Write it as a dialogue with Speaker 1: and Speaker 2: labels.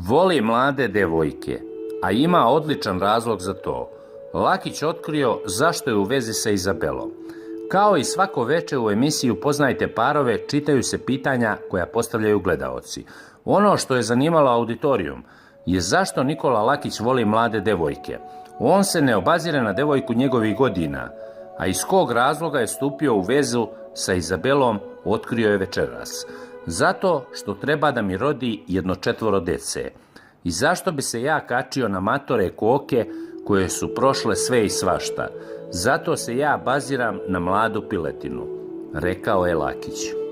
Speaker 1: Voli mlade devojke, a ima odličan razlog za to. Lakić otkrio zašto je u vezi sa Izabelom. Kao i svako veče u emisiji Upoznajte parove, čitaju se pitanja koja postavljaju gledaoci. Ono što je zanimalo auditorijum je zašto Nikola Lakić voli mlade devojke. On se ne obazire na devojku njegovih godina, a iz kog razloga je stupio u vezu sa Izabelom, otkrio je večeras. Zato što treba da mi rodi 1/4 dece. I zašto bi se ja kačio na matore koke koje su prošle sve i svašta. Zato se ja baziram na mladu piletinu, rekao je Lakić.